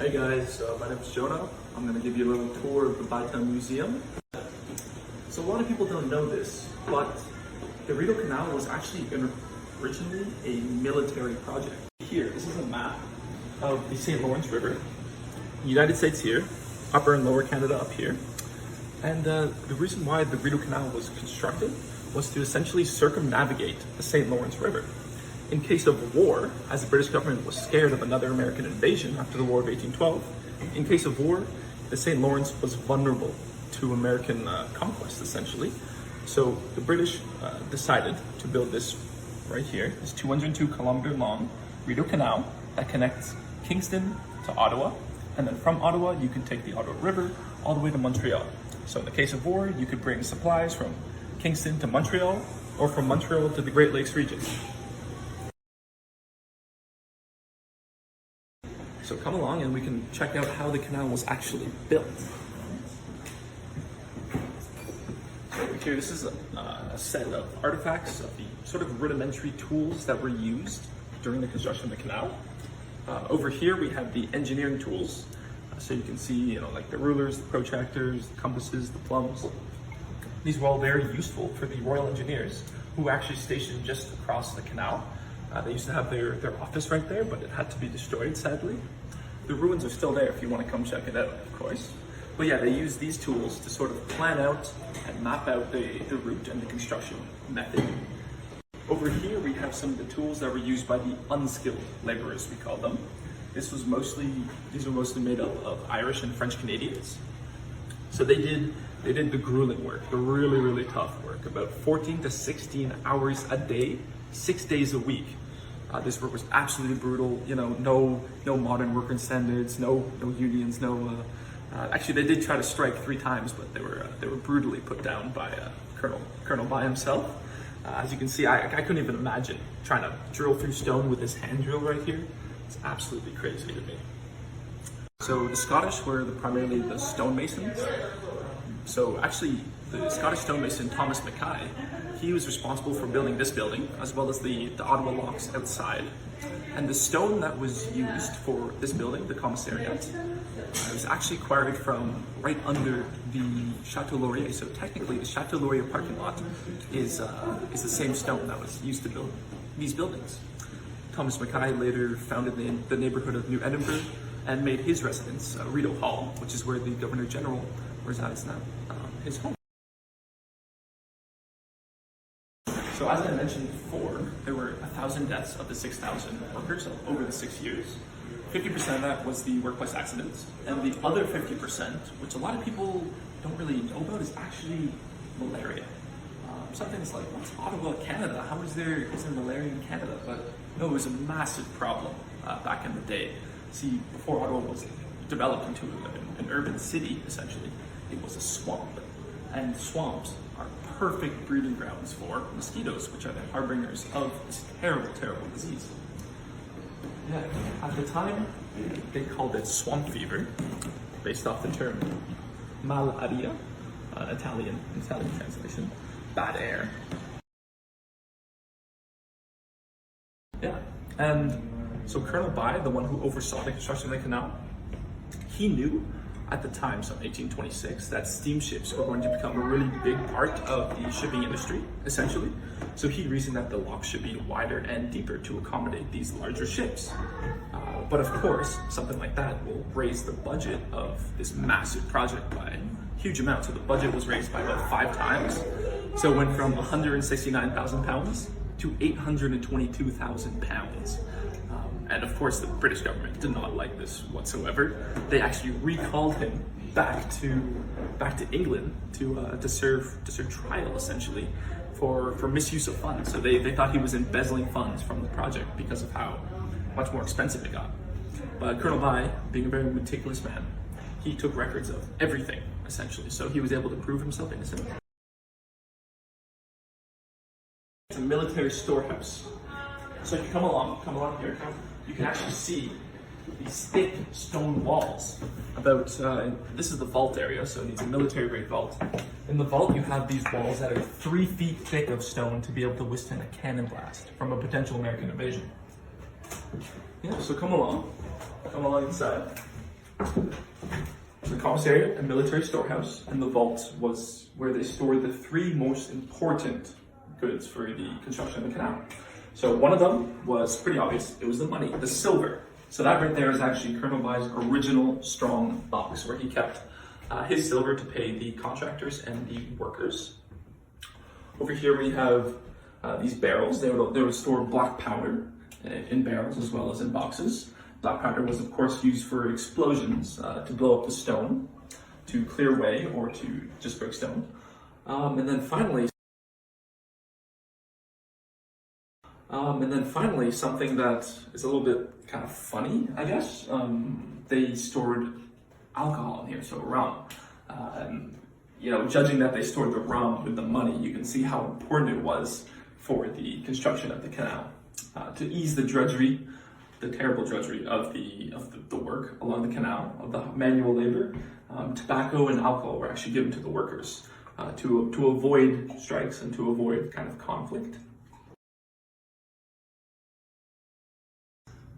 Hey guys, my name is Jonah. I'm going to give you a little tour of the Bytown Museum. So a lot of people don't know this, but the Rideau Canal was actually originally a military project. Here, this is a map of the St. Lawrence River. United States here, Upper and Lower Canada up here. And the reason why the Rideau Canal was constructed was to essentially circumnavigate the St. Lawrence River. In case of war, as the British government was scared of another American invasion after the War of 1812, in case of war, the St. Lawrence was vulnerable to American conquest, essentially. So the British decided to build this right here, this 202-kilometer long Rideau Canal that connects Kingston to Ottawa, and then from Ottawa, you can take the Ottawa River all the way to Montreal. So in the case of war, you could bring supplies from Kingston to Montreal, or from Montreal to the Great Lakes region. So come along and we can check out how the canal was actually built. So here, this is a set of artifacts of the sort of rudimentary tools that were used during the construction of the canal. Over here we have the engineering tools. So you can see, like the rulers, the protractors, the compasses, the plumbs. These were all very useful for the Royal Engineers, who were actually stationed just across the canal. They used to have their office right there, but it had to be destroyed, sadly. The ruins are still there if you want to come check it out, of course. But yeah, they used these tools to sort of plan out and map out the route and the construction method. Over here, we have some of the tools that were used by the unskilled laborers, we call them. These were mostly made up of Irish and French Canadians. So they did the grueling work, the really, really tough work, about 14 to 16 hours a day, 6 days a week. This work was absolutely brutal. No modern worker standards, no unions, actually, they did try to strike 3 times, but they were brutally put down by Colonel By himself. As you can see, I couldn't even imagine trying to drill through stone with this hand drill right here. It's absolutely crazy to me. So the Scottish were primarily the stonemasons. So actually, the Scottish stonemason Thomas Mackay, he was responsible for building this building, as well as the Ottawa locks outside. And the stone that was used for this building, the commissariat, was actually quarried from right under the Chateau Laurier. So technically, the Chateau Laurier parking lot is the same stone that was used to build these buildings. Thomas Mackay later founded the neighborhood of New Edinburgh and made his residence Rideau Hall, which is where the Governor General resides now, his home. So as I mentioned before, there were 1,000 deaths of the 6,000 workers over the 6 years. 50% of that was the workplace accidents, and the other 50%, which a lot of people don't really know about, is actually malaria. Something's like, what's Ottawa, Canada? How is there malaria in Canada? But no, it was a massive problem back in the day. See, before Ottawa was developed into an urban city, essentially, it was a swamp. And swamps are perfect breeding grounds for mosquitoes, which are the harbingers of this terrible, terrible disease. Yeah, at the time, they called it swamp fever, based off the term malaria, Italian translation, bad air. Yeah, and so Colonel By, the one who oversaw the construction of the canal, he knew at the time, so 1826, that steamships were going to become a really big part of the shipping industry, essentially. So he reasoned that the locks should be wider and deeper to accommodate these larger ships. But of course, something like that will raise the budget of this massive project by a huge amount. So the budget was raised by about 5 times. So it went from £169,000 to £822,000. And of course, the British government did not like this whatsoever. They actually recalled him back to England to serve trial, essentially, for misuse of funds. So they thought he was embezzling funds from the project because of how much more expensive it got. But Colonel By, being a very meticulous man, he took records of everything, essentially. So he was able to prove himself innocent. It's a military storehouse. So if you come along here, you can actually see these thick stone walls. This is the vault area, so it's a military grade vault. In the vault, you have these walls that are 3 feet thick of stone to be able to withstand a cannon blast from a potential American invasion. Yeah, so come along inside. The commissariat, a military storehouse, and the vault was where they stored the three most important goods for the construction of the canal. So one of them was pretty obvious. It was the money, the silver. So that right there is actually Colonel By's original strong box where he kept his silver to pay the contractors and the workers. Over here we have these barrels. They would store black powder in barrels as well as in boxes. Black powder was of course used for explosions, to blow up the stone, to clear way, or to just break stone. And then finally, something that is a little bit kind of funny, I guess. They stored alcohol in here, so rum. And, you know, judging that they stored the rum with the money, you can see how important it was for the construction of the canal. To ease the drudgery, the terrible drudgery of the work along the canal, of the manual labor, tobacco and alcohol were actually given to the workers to avoid strikes and to avoid kind of conflict.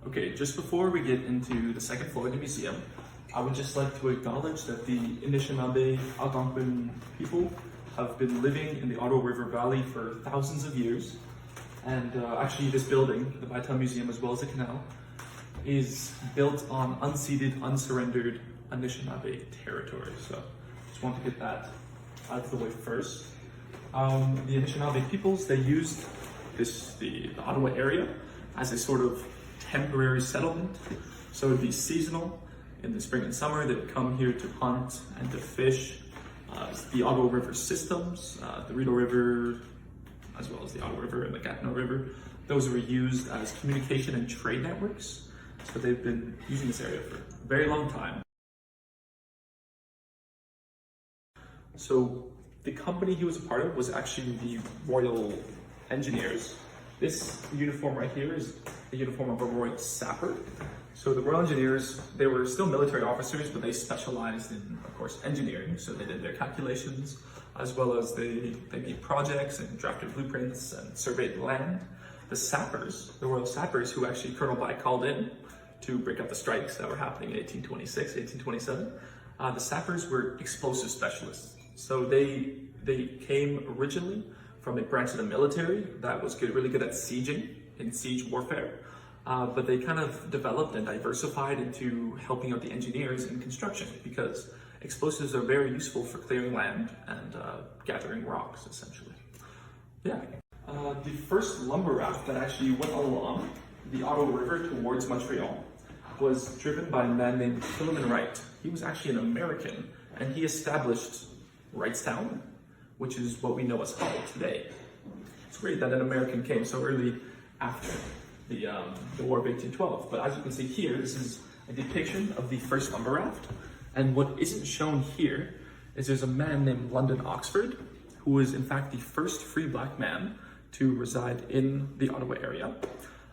Okay, just before we get into the second floor of the museum, I would just like to acknowledge that the Anishinaabe Algonquin people have been living in the Ottawa River Valley for thousands of years. And actually this building, the Bytown Museum as well as the canal, is built on unceded, unsurrendered Anishinaabe territory. So just want to get that out of the way first. The Anishinaabe peoples, they used the Ottawa area as a sort of temporary settlement. So it would be seasonal. In the spring and summer, they would come here to hunt and to fish. The Ottawa River systems, the Rideau River, as well as the Ottawa River and the Gatineau River, those were used as communication and trade networks. So they've been using this area for a very long time. So the company he was a part of was actually the Royal Engineers. This uniform right here is the uniform of a Royal Sapper. So the Royal Engineers, they were still military officers, but they specialized in, of course, engineering. So they did their calculations, as well as they made projects and drafted blueprints and surveyed land. The sappers, the Royal Sappers, who actually Colonel By called in to break up the strikes that were happening in 1826, 1827, the sappers were explosive specialists. So they came originally from a branch of the military that was really good at sieging, in siege warfare. But they kind of developed and diversified into helping out the engineers in construction because explosives are very useful for clearing land and gathering rocks, essentially. Yeah. The first lumber raft that actually went along the Ottawa River towards Montreal was driven by a man named Philemon Wright. He was actually an American, and he established Wrightstown, which is what we know as Hull today. It's great that an American came so early after the War of 1812. But as you can see here, this is a depiction of the first lumber raft. And what isn't shown here is there's a man named London Oxford, who was in fact the first free black man to reside in the Ottawa area.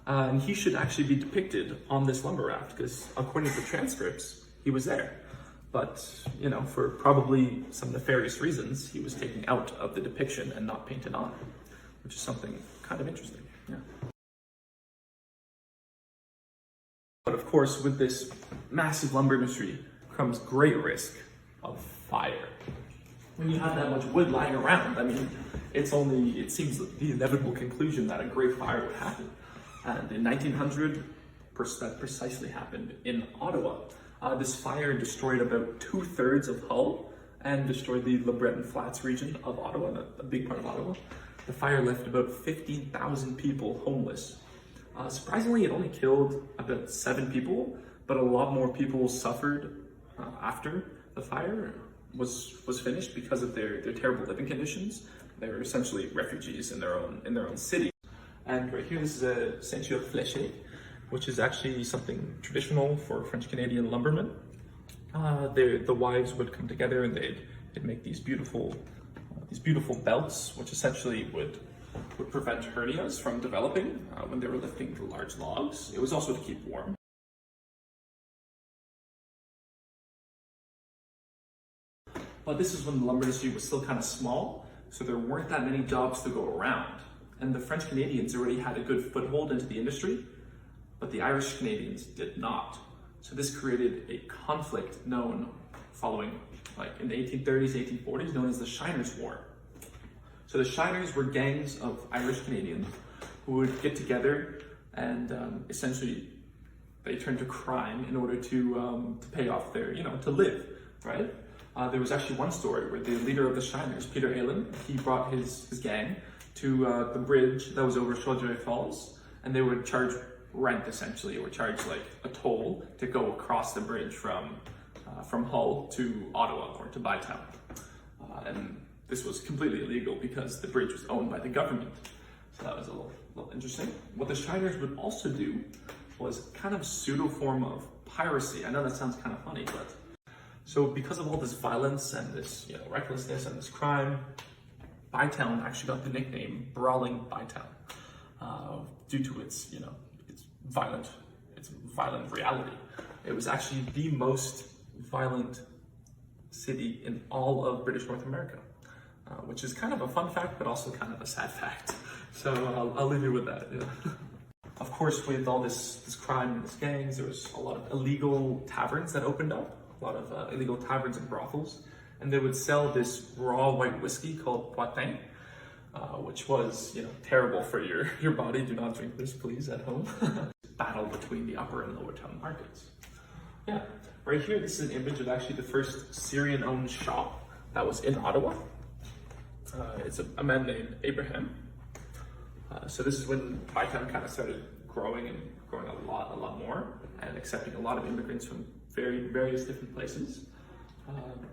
And he should actually be depicted on this lumber raft because according to the transcripts, he was there. But, you know, for probably some nefarious reasons, he was taken out of the depiction and not painted on, which is something kind of interesting. Yeah. But of course, with this massive lumber industry comes great risk of fire. When you have that much wood lying around, I mean, it seems the inevitable conclusion that a great fire would happen. And in 1900, that precisely happened in Ottawa. This fire destroyed about 2/3 of Hull and destroyed the Le Breton Flats region of Ottawa, a big part of Ottawa. The fire left about 15,000 people homeless. Surprisingly, it only killed about 7 people, but a lot more people suffered after the fire was finished because of their terrible living conditions. They were essentially refugees in their own city. And right here, this is a ceinture fléchée, which is actually something traditional for French-Canadian lumbermen. The wives would come together and they'd make these beautiful belts, which essentially would prevent hernias from developing when they were lifting the large logs. It was also to keep warm. But this is when the lumber industry was still kind of small, so there weren't that many jobs to go around. And the French Canadians already had a good foothold into the industry, but the Irish Canadians did not. So this created a conflict known following, like in the 1830s, 1840s, known as the Shiners' War. So the Shiners were gangs of Irish Canadians who would get together and essentially they turned to crime in order to pay off their, to live, right? There was actually one story where the leader of the Shiners, Peter Allen, he brought his gang to the bridge that was over Chaudière Falls, and they would charge rent essentially, or charge like a toll to go across the bridge from Hull to Ottawa or to Bytown. And this was completely illegal because the bridge was owned by the government. So that was a little interesting. What the Shiners would also do was kind of a pseudo form of piracy. I know that sounds kind of funny, but so because of all this violence and this recklessness and this crime, Bytown actually got the nickname Brawling Bytown due to its violent reality. It was actually the most violent city in all of British North America, which is kind of a fun fact, but also kind of a sad fact. So I'll leave you with that. Yeah. Of course, with all this crime and these gangs, there was a lot of illegal taverns that opened up, a lot of illegal taverns and brothels, and they would sell this raw white whiskey called Poitin, which was terrible for your body. Do not drink this, please, at home. Battle between the upper and lower town markets. Yeah, right here, this is an image of actually the first Syrian-owned shop that was in Ottawa. It's a man named Abraham. So this is when Bytown kind of started growing a lot more, and accepting a lot of immigrants from various different places.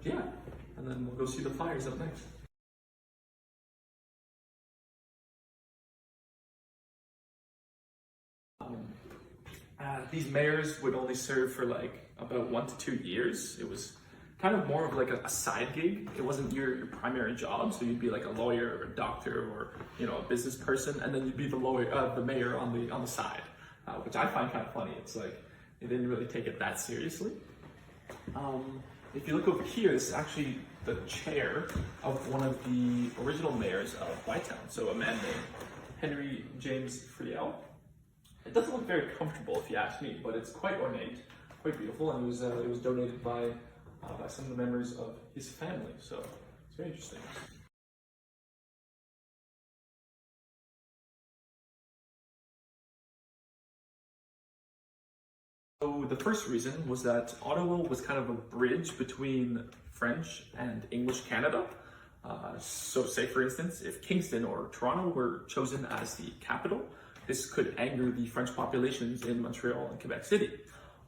Yeah, and then we'll go see the flyers up next. These mayors would only serve for like about 1 to 2 years. It was kind of more of like a side gig. It wasn't your primary job, so you'd be like a lawyer or a doctor or a business person, and then you'd be the mayor on the side, which I find kind of funny. It's like they didn't really take it that seriously. If you look over here, this is actually the chair of one of the original mayors of Bytown, so a man named Henry James Friel. It doesn't look very comfortable if you ask me, but it's quite ornate, quite beautiful, and it was donated by some of the members of his family, so it's very interesting. So the first reason was that Ottawa was kind of a bridge between French and English Canada. So say for instance, if Kingston or Toronto were chosen as the capital, this could anger the French populations in Montreal and Quebec City.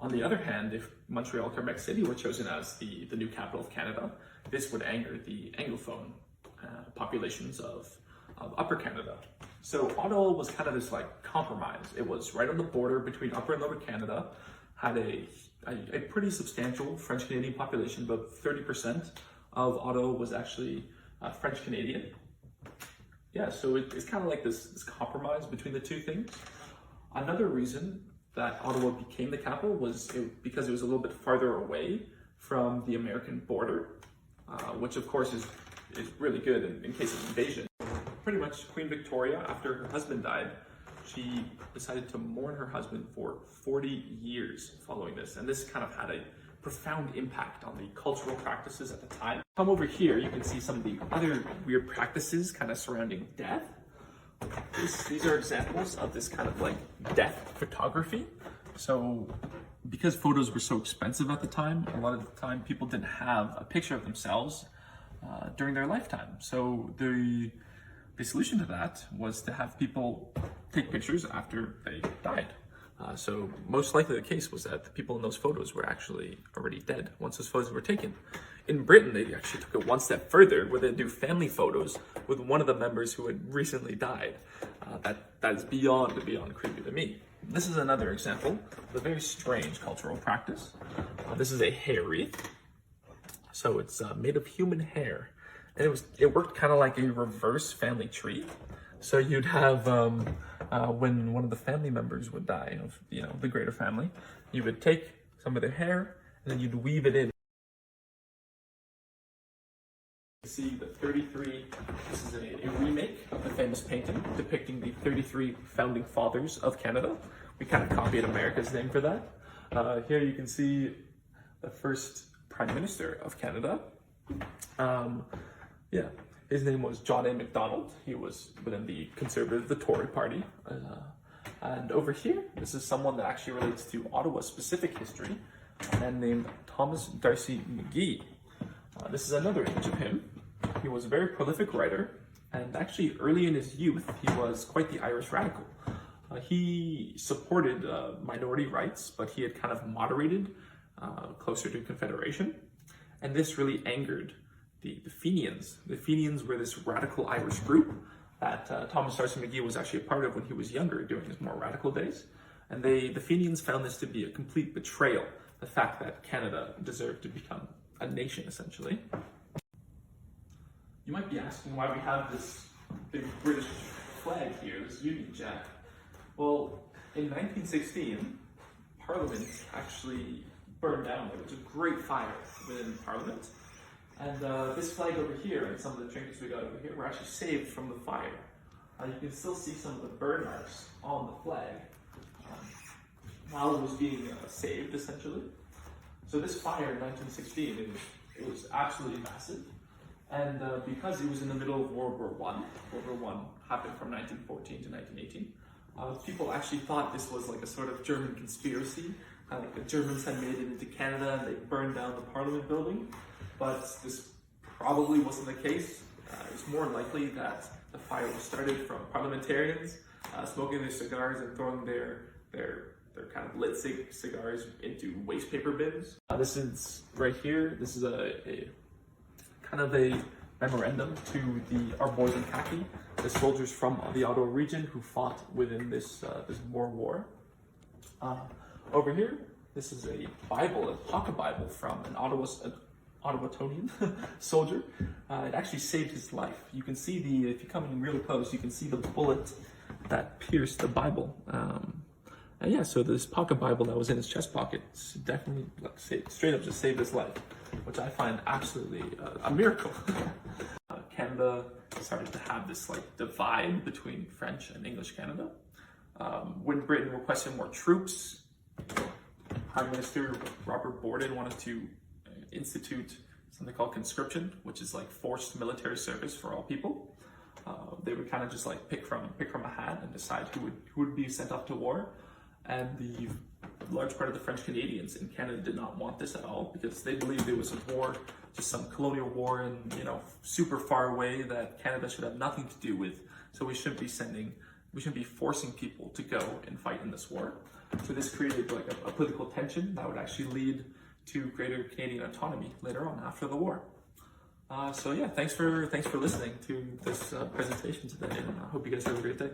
On the other hand, if Montreal and Quebec City were chosen as the new capital of Canada, this would anger the Anglophone populations of Upper Canada. So Ottawa was kind of this like compromise. It was right on the border between Upper and Lower Canada, had a pretty substantial French Canadian population. About 30% of Ottawa was actually French Canadian. Yeah, so it's kind of like this compromise between the two things. Another reason that Ottawa became the capital was because it was a little bit farther away from the American border, which of course is really good in case of invasion. Pretty much Queen Victoria, after her husband died, she decided to mourn her husband for 40 years following this, and this kind of had a profound impact on the cultural practices at the time. Come over here, you can see some of the other weird practices kind of surrounding death. These are examples of this kind of like death photography. So because photos were so expensive at the time, a lot of the time people didn't have a picture of themselves during their lifetime. So the solution to that was to have people take pictures after they died. So most likely the case was that the people in those photos were actually already dead once those photos were taken. In Britain, they actually took it one step further, where they do family photos with one of the members who had recently died. That is beyond creepy to me. This is another example of a very strange cultural practice. This is a hair wreath. So it's made of human hair, and it worked kind of like a reverse family tree. So you'd have when one of the family members would die of the greater family, you would take some of their hair and then you'd weave it in. You see the 33. This is a remake of the famous painting depicting the 33 founding fathers of Canada. We kind of copied America's name for that. Here you can see the first Prime Minister of Canada. Yeah, his name was John A. Macdonald. He was within the Conservative, the Tory party. And over here, this is someone that actually relates to Ottawa specific history, a man named Thomas D'Arcy McGee. This is another image of him. He was a very prolific writer, and actually early in his youth, he was quite the Irish radical. He supported minority rights, but he had kind of moderated closer to Confederation, and this really angered the Fenians. The Fenians were this radical Irish group that Thomas D'Arcy McGee was actually a part of when he was younger, during his more radical days. And the Fenians found this to be a complete betrayal, the fact that Canada deserved to become a nation, essentially. You might be asking why we have this big British flag here, this Union Jack. Well, in 1916, Parliament actually burned down. There was a great fire within Parliament. And this flag over here and some of the trinkets we got over here were actually saved from the fire. You can still see some of the burn marks on the flag while it was being saved, essentially. So this fire in 1916, it was absolutely massive. And because it was in the middle of World War I, World War I happened from 1914 to 1918, people actually thought this was like a sort of German conspiracy. Like the Germans had made it into Canada and they burned down the Parliament building. But this probably wasn't the case. It was more likely that the fire was started from parliamentarians smoking their cigars and throwing their kind of lit cigars into waste paper bins. This is right here. This is a kind of a memorandum to our boys in khaki, the soldiers from the Ottawa region who fought within this Boer War. Over here, this is a Bible, a pocket Bible from an Ottawatonian soldier. It actually saved his life. You can see if you come in really close, you can see the bullet that pierced the Bible. And yeah, so this pocket Bible that was in his chest pocket definitely straight up just saved his life, which I find absolutely a miracle. Canada started to have this like divide between French and English Canada. When Britain requested more troops, Prime Minister Robert Borden wanted to institute something called conscription, which is like forced military service for all people. They would kind of just like pick from a hat and decide who would be sent off to war. And the large part of the French Canadians in Canada did not want this at all, because they believed it was a war, just some colonial war in, super far away that Canada should have nothing to do with. So we shouldn't be forcing people to go and fight in this war. So this created like a political tension that would actually lead to greater Canadian autonomy later on after the war. So yeah, thanks for listening to this presentation today, and I hope you guys have a great day.